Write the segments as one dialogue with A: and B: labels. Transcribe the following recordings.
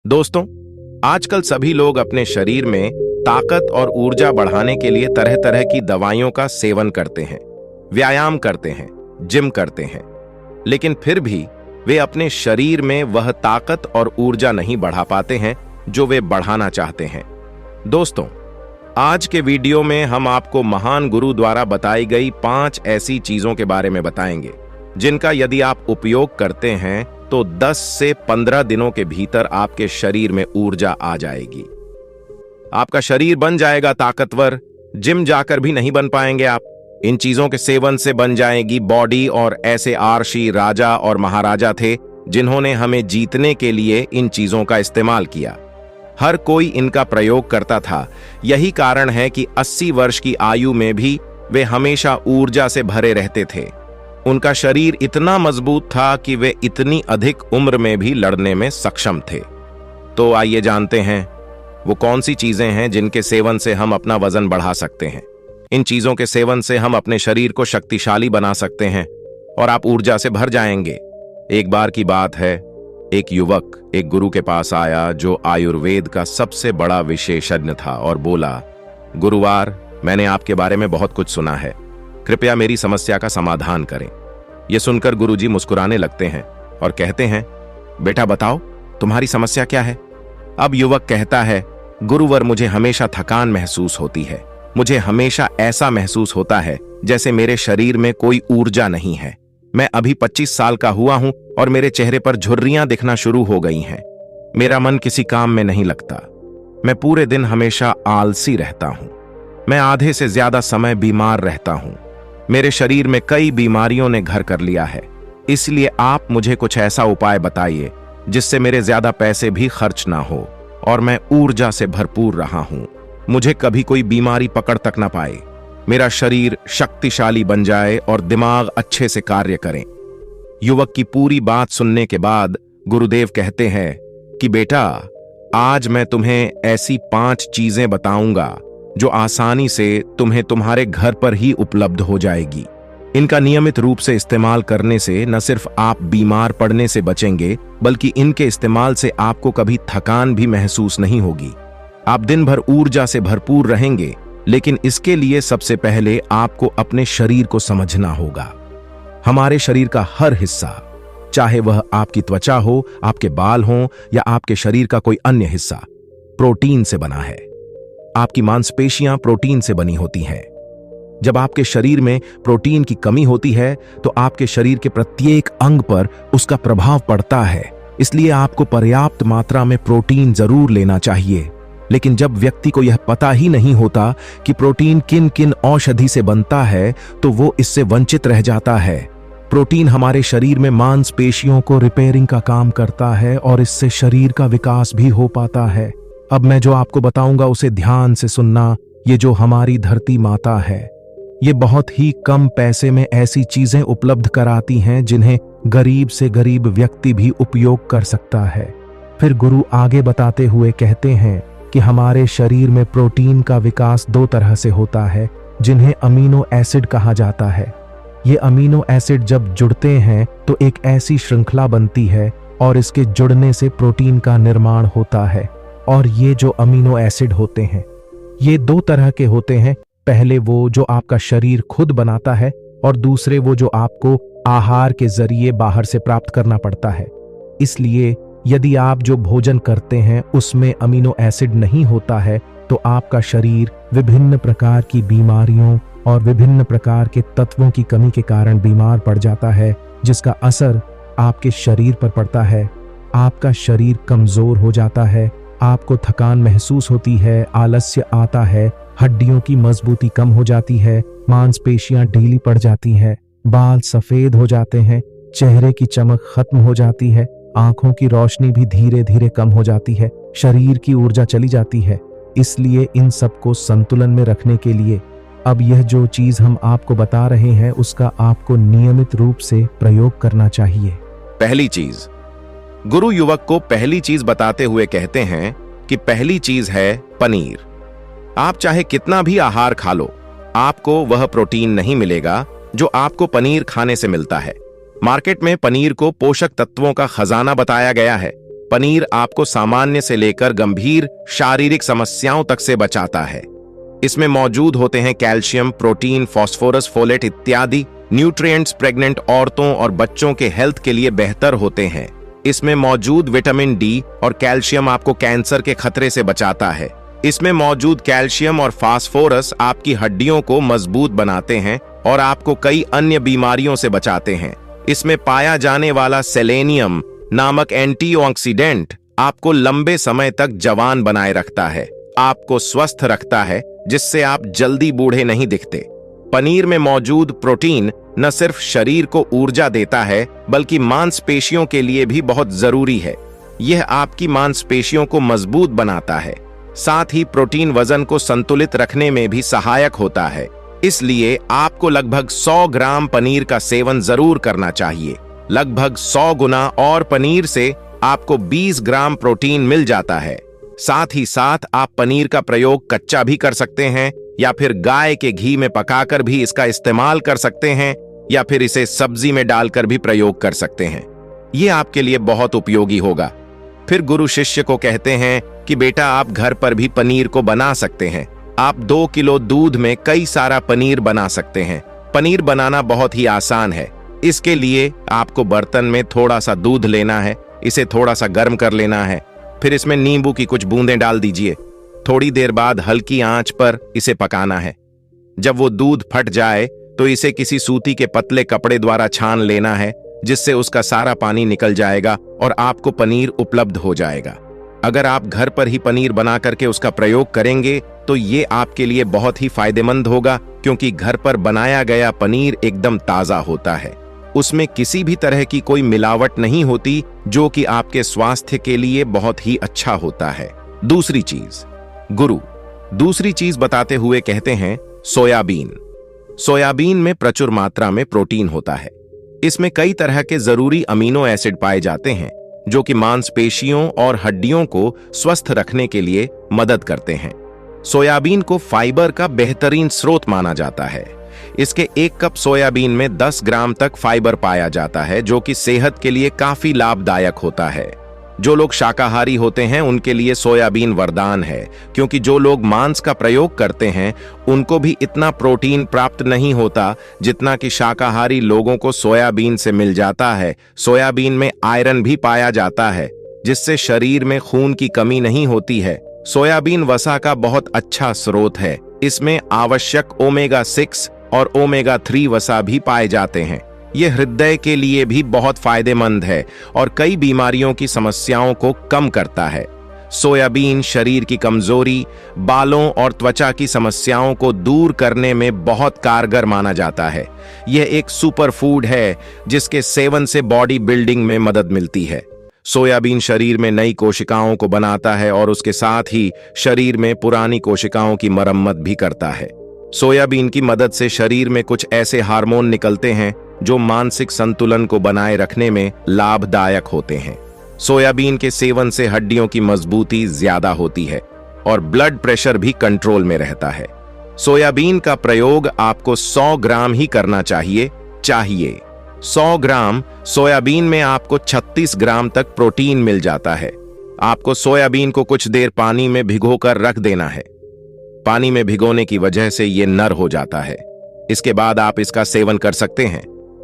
A: दोस्तों, आजकल सभी लोग अपने शरीर में ताकत और ऊर्जा बढ़ाने के लिए तरह तरह की दवाइयों का सेवन करते हैं, व्यायाम करते हैं, जिम करते हैं, लेकिन फिर भी वे अपने शरीर में वह ताकत और ऊर्जा नहीं बढ़ा पाते हैं जो वे बढ़ाना चाहते हैं। दोस्तों, आज के वीडियो में हम आपको महान गुरु द्वारा बताई गई 5 ऐसी चीजों के बारे में बताएंगे जिनका यदि आप उपयोग करते हैं तो 10 से 15 दिनों के भीतर आपके शरीर में ऊर्जा आ जाएगी। आपका शरीर बन जाएगा ताकतवर, जिम जाकर भी नहीं बन पाएंगे आप। इन चीजों के सेवन से बन जाएगी बॉडी। और ऐसे आर्षी, राजा और महाराजा थे जिन्होंने हमें जीतने के लिए इन चीजों का इस्तेमाल किया। हर कोई इनका प्रयोग करता था। यही कारण है कि 80 वर्ष की आयु में भी वे हमेशा ऊर्जा से भरे रहते थे। उनका शरीर इतना मजबूत था कि वे इतनी अधिक उम्र में भी लड़ने में सक्षम थे। तो आइए जानते हैं वो कौन सी चीजें हैं जिनके सेवन से हम अपना वजन बढ़ा सकते हैं। इन चीजों के सेवन से हम अपने शरीर को शक्तिशाली बना सकते हैं और आप ऊर्जा से भर जाएंगे। एक बार की बात है, एक युवक एक गुरु के पास आया जो आयुर्वेद का सबसे बड़ा विशेषज्ञ था और बोला, गुरुवार, मैंने आपके बारे में बहुत कुछ सुना है, कृपया मेरी समस्या का समाधान करें। यह सुनकर गुरुजी मुस्कुराने लगते हैं और कहते हैं, बेटा बताओ तुम्हारी समस्या क्या है। अब युवक कहता है, गुरुवर, मुझे हमेशा थकान महसूस होती है। मुझे हमेशा ऐसा महसूस होता है जैसे मेरे शरीर में कोई ऊर्जा नहीं है। मैं अभी 25 साल का हुआ हूं और मेरे चेहरे पर झुर्रियां दिखना शुरू हो गई हैं। मेरा मन किसी काम में नहीं लगता। मैं पूरे दिन हमेशा आलसी रहता हूं। मैं आधे से ज्यादा समय बीमार रहता हूं। मेरे शरीर में कई बीमारियों ने घर कर लिया है। इसलिए आप मुझे कुछ ऐसा उपाय बताइए जिससे मेरे ज्यादा पैसे भी खर्च ना हो और मैं ऊर्जा से भरपूर रहा हूं। मुझे कभी कोई बीमारी पकड़ तक ना पाए। मेरा शरीर शक्तिशाली बन जाए और दिमाग अच्छे से कार्य करें। युवक की पूरी बात सुनने के बाद गुरुदेव कहते हैं कि बेटा, आज मैं तुम्हें ऐसी 5 चीजें बताऊंगा जो आसानी से तुम्हें तुम्हारे घर पर ही उपलब्ध हो जाएगी। इनका नियमित रूप से इस्तेमाल करने से न सिर्फ आप बीमार पड़ने से बचेंगे, बल्कि इनके इस्तेमाल से आपको कभी थकान भी महसूस नहीं होगी। आप दिन भर ऊर्जा से भरपूर रहेंगे। लेकिन इसके लिए सबसे पहले आपको अपने शरीर को समझना होगा। हमारे शरीर का हर हिस्सा, चाहे वह आपकी त्वचा हो, आपके बाल हों या आपके शरीर का कोई अन्य हिस्सा, प्रोटीन से बना है। आपकी मांसपेशियां प्रोटीन से बनी होती हैं। जब आपके शरीर में प्रोटीन की कमी होती है तो आपके शरीर के प्रत्येक अंग पर उसका प्रभाव पड़ता है। इसलिए आपको पर्याप्त मात्रा में प्रोटीन जरूर लेना चाहिए। लेकिन जब व्यक्ति को यह पता ही नहीं होता कि प्रोटीन किन किन औषधि से बनता है तो वो इससे वंचित रह जाता है। प्रोटीन हमारे शरीर में मांसपेशियों को रिपेयरिंग का काम करता है और इससे शरीर का विकास भी हो पाता है। अब मैं जो आपको बताऊंगा उसे ध्यान से सुनना। ये जो हमारी धरती माता है, ये बहुत ही कम पैसे में ऐसी चीजें उपलब्ध कराती हैं जिन्हें गरीब से गरीब व्यक्ति भी उपयोग कर सकता है। फिर गुरु आगे बताते हुए कहते हैं कि हमारे शरीर में प्रोटीन का विकास 2 तरह से होता है, जिन्हें अमीनो एसिड कहा जाता है। ये अमीनो एसिड जब जुड़ते हैं तो एक ऐसी श्रृंखला बनती है और इसके जुड़ने से प्रोटीन का निर्माण होता है। और ये जो अमीनो एसिड होते हैं, ये 2 तरह के होते हैं। पहले वो जो आपका शरीर खुद बनाता है और दूसरे वो जो आपको आहार के जरिए बाहर से प्राप्त करना पड़ता है। इसलिए यदि आप जो भोजन करते हैं उसमें अमीनो एसिड नहीं होता है तो आपका शरीर विभिन्न प्रकार की बीमारियों और विभिन्न प्रकार के तत्वों की कमी के कारण बीमार पड़ जाता है, जिसका असर आपके शरीर पर पड़ता है। आपका शरीर कमजोर हो जाता है, आपको थकान महसूस होती है, आलस्य आता है, हड्डियों की मजबूती कम हो जाती है, मांसपेशियां ढीली पड़ जाती हैं, बाल सफेद हो जाते हैं, चेहरे की चमक खत्म हो जाती है, आंखों की रोशनी भी धीरे धीरे कम हो जाती है, शरीर की ऊर्जा चली जाती है। इसलिए इन सबको संतुलन में रखने के लिए अब यह जो चीज हम आपको बता रहे हैं उसका आपको नियमित रूप से प्रयोग करना चाहिए। पहली चीज, गुरु युवक को पहली चीज बताते हुए कहते हैं कि पहली चीज है पनीर। आप चाहे कितना भी आहार खा लो, आपको वह प्रोटीन नहीं मिलेगा जो आपको पनीर खाने से मिलता है। मार्केट में पनीर को पोषक तत्वों का खजाना बताया गया है, पनीर आपको सामान्य से लेकर गंभीर शारीरिक समस्याओं तक से बचाता है। इसमें मौजूद होते हैं कैल्शियम, प्रोटीन, फास्फोरस, फोलेट इत्यादि न्यूट्रिएंट्स प्रेग्नेंट औरतों और बच्चों के हेल्थ के लिए बेहतर होते हैं। इसमें मौजूद विटामिन डी और कैल्शियम आपको कैंसर के खतरे से बचाता है। इसमें मौजूद कैल्शियम और फास्फोरस आपकी हड्डियों को मजबूत बनाते हैं और आपको कई अन्य बीमारियों से बचाते हैं। इसमें पाया जाने वाला सेलेनियम नामक एंटीऑक्सीडेंट आपको लंबे समय तक जवान बनाए रखता है, आपको स्वस्थ रखता है, जिससे आप जल्दी बूढ़े नहीं दिखते। पनीर में मौजूद प्रोटीन न सिर्फ शरीर को ऊर्जा देता है बल्कि मांसपेशियों के लिए भी बहुत जरूरी है। यह आपकी मांसपेशियों को मजबूत बनाता है। साथ ही प्रोटीन वजन को संतुलित रखने में भी सहायक होता है। इसलिए आपको लगभग 100 ग्राम पनीर का सेवन जरूर करना चाहिए। लगभग 100 गुना और पनीर से आपको 20 ग्राम प्रोटीन मिल जाता है। साथ ही साथ आप पनीर का प्रयोग कच्चा भी कर सकते हैं या फिर गाय के घी में पकाकर भी इसका इस्तेमाल कर सकते हैं या फिर इसे सब्जी में डालकर भी प्रयोग कर सकते हैं। यह आपके लिए बहुत उपयोगी होगा। फिर गुरु शिष्य को कहते हैं कि बेटा आप घर पर भी पनीर को बना सकते हैं। आप 2 किलो दूध में कई सारा पनीर बना सकते हैं। पनीर बनाना बहुत ही आसान है। इसके लिए आपको बर्तन में थोड़ा सा दूध लेना है, इसे थोड़ा सा गर्म कर लेना है, फिर इसमें नींबू की कुछ बूंदें डाल दीजिए। थोड़ी देर बाद हल्की आंच पर इसे पकाना है। जब वो दूध फट जाए तो इसे किसी सूती के पतले कपड़े द्वारा छान लेना है, जिससे उसका सारा पानी निकल जाएगा और आपको पनीर उपलब्ध हो जाएगा। अगर आप घर पर ही पनीर बना करके उसका प्रयोग करेंगे तो ये आपके लिए बहुत ही फायदेमंद होगा, क्योंकि घर पर बनाया गया पनीर एकदम ताजा होता है। उसमें किसी भी तरह की कोई मिलावट नहीं होती, जो कि आपके स्वास्थ्य के लिए बहुत ही अच्छा होता है। दूसरी चीज गुरु दूसरी चीज बताते हुए कहते हैं सोयाबीन। सोयाबीन में प्रचुर मात्रा में प्रोटीन होता है। इसमें कई तरह के जरूरी अमीनो एसिड पाए जाते हैं, जो कि मांसपेशियों और हड्डियों को स्वस्थ रखने के लिए मदद करते हैं। सोयाबीन को फाइबर का बेहतरीन स्रोत माना जाता है। इसके 1 कप सोयाबीन में 10 ग्राम तक फाइबर पाया जाता है, जो कि सेहत के लिए काफी लाभदायक होता है। जो लोग शाकाहारी होते हैं उनके लिए सोयाबीन वरदान है, क्योंकि जो लोग मांस का प्रयोग करते हैं उनको भी इतना प्रोटीन प्राप्त नहीं होता जितना कि शाकाहारी लोगों को सोयाबीन से मिल जाता है। सोयाबीन में आयरन भी पाया जाता है, जिससे शरीर में खून की कमी नहीं होती है। सोयाबीन वसा का बहुत अच्छा स्रोत है। इसमें आवश्यक ओमेगा 6 और ओमेगा 3 वसा भी पाए जाते हैं। यह हृदय के लिए भी बहुत फायदेमंद है और कई बीमारियों की समस्याओं को कम करता है। सोयाबीन शरीर की कमजोरी, बालों और त्वचा की समस्याओं को दूर करने में बहुत कारगर माना जाता है। यह एक सुपर फूड है जिसके सेवन से बॉडी बिल्डिंग में मदद मिलती है। सोयाबीन शरीर में नई कोशिकाओं को बनाता है और उसके साथ ही शरीर में पुरानी कोशिकाओं की मरम्मत भी करता है। सोयाबीन की मदद से शरीर में कुछ ऐसे हार्मोन निकलते हैं जो मानसिक संतुलन को बनाए रखने में लाभदायक होते हैं। सोयाबीन के सेवन से हड्डियों की मजबूती ज्यादा होती है और ब्लड प्रेशर भी कंट्रोल में रहता है। सोयाबीन का प्रयोग आपको 100 ग्राम ही करना चाहिए। 100 ग्राम सोयाबीन में आपको 36 ग्राम तक प्रोटीन मिल जाता है। आपको सोयाबीन को कुछ देर पानी में भिगोकर रख देना है। पानी में भिगोने की वजह से यह नर हो जाता है। इसके बाद आप इसका सेवन कर सकते हैं।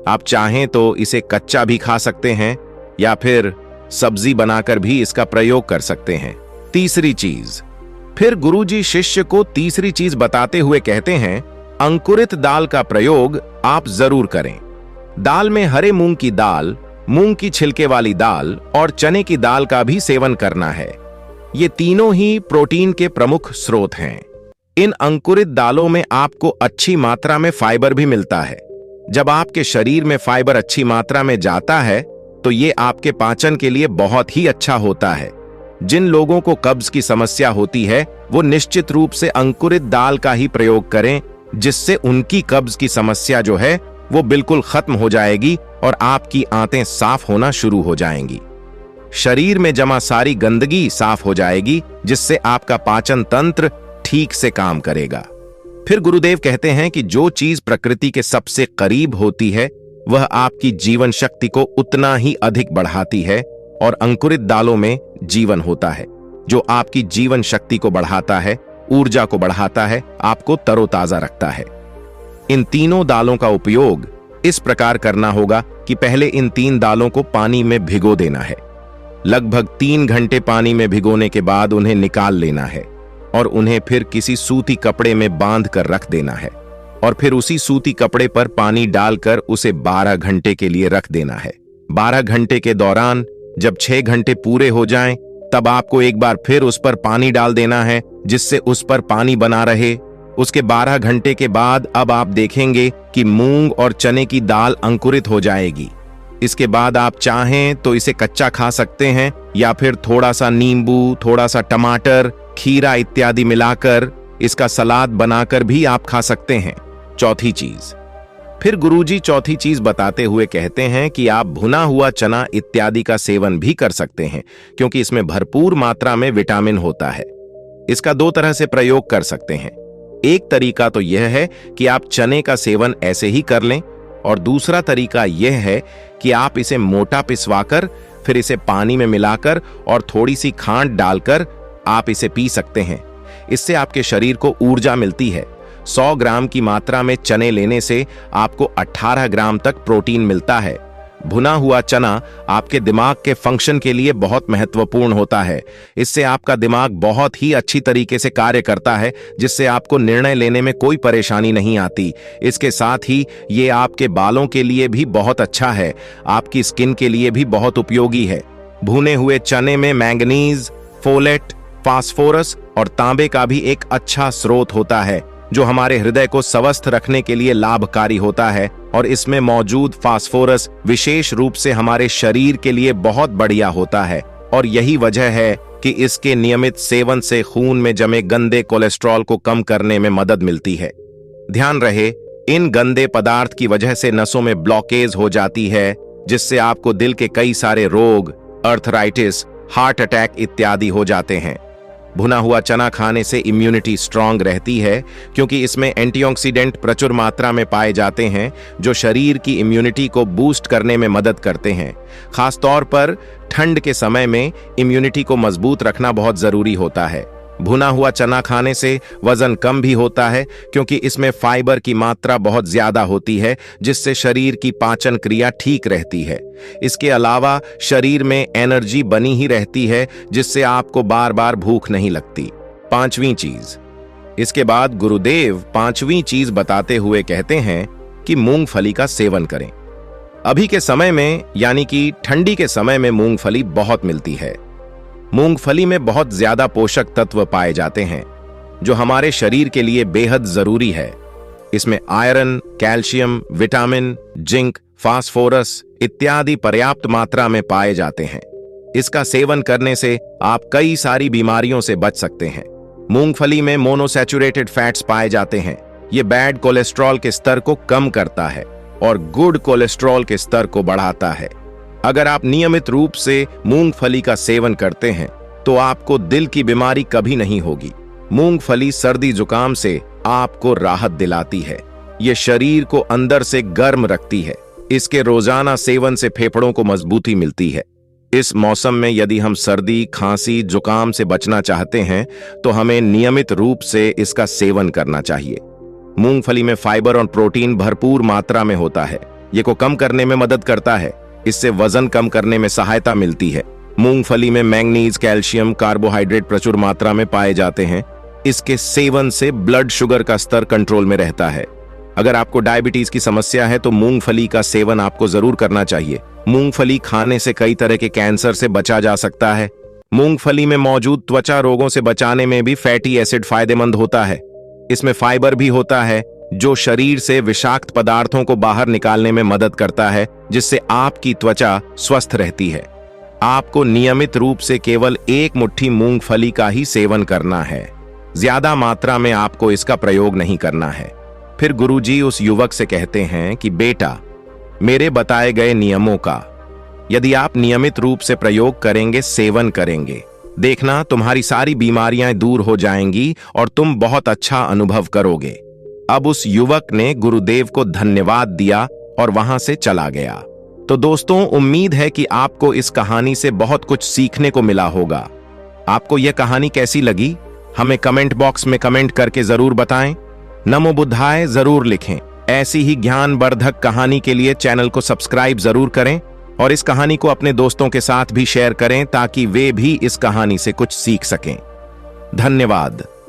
A: आप चाहें तो इसे कच्चा भी खा सकते हैं या फिर सब्जी बनाकर भी इसका प्रयोग कर सकते हैं। तीसरी चीज, फिर गुरुजी शिष्य को तीसरी चीज बताते हुए कहते हैं अंकुरित दाल का प्रयोग आप जरूर करें। दाल में हरे मूंग की दाल, मूंग की छिलके वाली दाल और चने की दाल का भी सेवन करना है। ये तीनों ही प्रोटीन के प्रमुख स्रोत हैं। इन अंकुरित दालों में आपको अच्छी मात्रा में फाइबर भी मिलता है। जब आपके शरीर में फाइबर अच्छी मात्रा में जाता है तो ये आपके पाचन के लिए बहुत ही अच्छा होता है। जिन लोगों को कब्ज की समस्या होती है वो निश्चित रूप से अंकुरित दाल का ही प्रयोग करें, जिससे उनकी कब्ज की समस्या जो है वो बिल्कुल खत्म हो जाएगी और आपकी आंतें साफ होना शुरू हो जाएंगी। शरीर में जमा सारी गंदगी साफ हो जाएगी, जिससे आपका पाचन तंत्र ठीक से काम करेगा। फिर गुरुदेव कहते हैं कि जो चीज प्रकृति के सबसे करीब होती है वह आपकी जीवन शक्ति को उतना ही अधिक बढ़ाती है और अंकुरित दालों में जीवन होता है, जो आपकी जीवन शक्ति को बढ़ाता है, ऊर्जा को बढ़ाता है, आपको तरोताजा रखता है। इन तीनों दालों का उपयोग इस प्रकार करना होगा कि पहले इन 3 दालों को पानी में भिगो देना है। लगभग 3 घंटे पानी में भिगोने के बाद उन्हें निकाल लेना है और उन्हें फिर किसी सूती कपड़े में बांध कर रख देना है और फिर उसी सूती कपड़े पर पानी डालकर उसे 12 घंटे के लिए रख देना है। 12 घंटे के दौरान जब 6 घंटे पूरे हो जाएं, तब आपको एक बार फिर उस पर पानी डाल देना है, जिससे उस पर पानी बना रहे। उसके 12 घंटे के बाद अब आप देखेंगे कि मूंग और चने की दाल अंकुरित हो जाएगी। इसके बाद आप चाहें तो इसे कच्चा खा सकते हैं या फिर थोड़ा सा नींबू, थोड़ा सा टमाटर, खीरा इत्यादि मिलाकर इसका सलाद बनाकर भी आप खा सकते हैं। चौथी चीज, फिर गुरुजी चौथी चीज बताते हुए कहते हैं कि आप भुना हुआ चना इत्यादि का सेवन भी कर सकते हैं, क्योंकि इसमें भरपूर मात्रा में विटामिन होता है। इसका 2 तरह से प्रयोग कर सकते हैं। एक तरीका तो यह है कि आप चने का सेवन ऐसे ही कर लें, और दूसरा तरीका यह है कि आप इसे मोटा पिसवाकर फिर इसे पानी में मिलाकर और थोड़ी सी खांड डालकर आप इसे पी सकते हैं। इससे आपके शरीर को ऊर्जा मिलती है। 100 ग्राम की मात्रा में चने लेने से आपको 18 ग्राम तक प्रोटीन मिलता है। भुना हुआ चना आपके दिमाग के फंक्शन के लिए बहुत महत्वपूर्ण होता है। इससे आपका दिमाग बहुत ही अच्छी तरीके से कार्य करता है, जिससे आपको निर्णय लेने में कोई परेशानी नहीं आती। इसके साथ ही ये आपके बालों के लिए भी बहुत अच्छा है, आपकी स्किन के लिए भी बहुत उपयोगी है। भुने हुए चने में मैंगनीज, फोलेट, फास्फोरस और तांबे का भी एक अच्छा स्रोत होता है, जो हमारे हृदय को स्वस्थ रखने के लिए लाभकारी होता है। और इसमें मौजूद फास्फोरस विशेष रूप से हमारे शरीर के लिए बहुत बढ़िया होता है, और यही वजह है कि इसके नियमित सेवन से खून में जमे गंदे कोलेस्ट्रॉल को कम करने में मदद मिलती है। ध्यान रहे, इन गंदे पदार्थ की वजह से नसों में ब्लॉकेज हो जाती है, जिससे आपको दिल के कई सारे रोग, अर्थराइटिस, हार्ट अटैक इत्यादि हो जाते हैं। भुना हुआ चना खाने से इम्यूनिटी स्ट्रांग रहती है, क्योंकि इसमें एंटीऑक्सीडेंट प्रचुर मात्रा में पाए जाते हैं, जो शरीर की इम्यूनिटी को बूस्ट करने में मदद करते हैं। खास तौर पर ठंड के समय में इम्यूनिटी को मजबूत रखना बहुत जरूरी होता है। भुना हुआ चना खाने से वजन कम भी होता है, क्योंकि इसमें फाइबर की मात्रा बहुत ज्यादा होती है, जिससे शरीर की पाचन क्रिया ठीक रहती है। इसके अलावा शरीर में एनर्जी बनी ही रहती है, जिससे आपको बार बार भूख नहीं लगती। 5वीं चीज, इसके बाद गुरुदेव 5वीं चीज बताते हुए कहते हैं कि मूंगफली का सेवन करें। अभी के समय में यानी कि ठंडी के समय में मूंगफली बहुत मिलती है। मूंगफली में बहुत ज्यादा पोषक तत्व पाए जाते हैं, जो हमारे शरीर के लिए बेहद जरूरी है। इसमें iron, calcium, vitamin, zinc, phosphorus इत्यादि पर्याप्त मात्रा में पाए जाते हैं। इसका सेवन करने से आप कई सारी बीमारियों से बच सकते हैं। मूंगफली में मोनोसैचुरेटेड फैट्स पाए जाते हैं। ये बैड कोलेस्ट्रॉल के स्तर को कम करता है और गुड कोलेस्ट्रॉल के स्तर को बढ़ाता है। अगर आप नियमित रूप से मूंगफली का सेवन करते हैं तो आपको दिल की बीमारी कभी नहीं होगी। मूंगफली सर्दी जुकाम से आपको राहत दिलाती है। ये शरीर को अंदर से गर्म रखती है। इसके रोजाना सेवन से फेफड़ों को मजबूती मिलती है। इस मौसम में यदि हम सर्दी, खांसी, जुकाम से बचना चाहते हैं तो हमें नियमित रूप से इसका सेवन करना चाहिए। मूंगफली में फाइबर और प्रोटीन भरपूर मात्रा में होता है। ये को कम करने में मदद करता है। इससे वजन कम करने में सहायता मिलती है। मूंगफली में मैंगनीज, कैल्शियम, कार्बोहाइड्रेट प्रचुर मात्रा में पाए जाते हैं। इसके सेवन से ब्लड शुगर का स्तर कंट्रोल में रहता है। अगर आपको डायबिटीज की समस्या है तो मूंगफली का सेवन आपको जरूर करना चाहिए। मूंगफली खाने से कई तरह के कैंसर से बचा जा सकता है। मूंगफली में मौजूद त्वचा रोगों से बचाने में भी फैटी एसिड फायदेमंद होता है। इसमें फाइबर भी होता है, जो शरीर से विषाक्त पदार्थों को बाहर निकालने में मदद करता है, जिससे आपकी त्वचा स्वस्थ रहती है। आपको नियमित रूप से केवल 1 मुट्ठी मूंगफली का ही सेवन करना है। ज्यादा मात्रा में आपको इसका प्रयोग नहीं करना है। फिर गुरुजी उस युवक से कहते हैं कि बेटा, मेरे बताए गए नियमों का यदि आप नियमित रूप से प्रयोग करेंगे, सेवन करेंगे, देखना तुम्हारी सारी बीमारियां दूर हो जाएंगी और तुम बहुत अच्छा अनुभव करोगे। अब उस युवक ने गुरुदेव को धन्यवाद दिया और वहां से चला गया। तो दोस्तों, उम्मीद है कि आपको इस कहानी से बहुत कुछ सीखने को मिला होगा। आपको यह कहानी कैसी लगी, हमें कमेंट बॉक्स में कमेंट करके जरूर बताएं। नमो बुद्धाय जरूर लिखें। ऐसी ही ज्ञानवर्धक कहानी के लिए चैनल को सब्सक्राइब जरूर करें और इस कहानी को अपने दोस्तों के साथ भी शेयर करें ताकि वे भी इस कहानी से कुछ सीख सकें। धन्यवाद।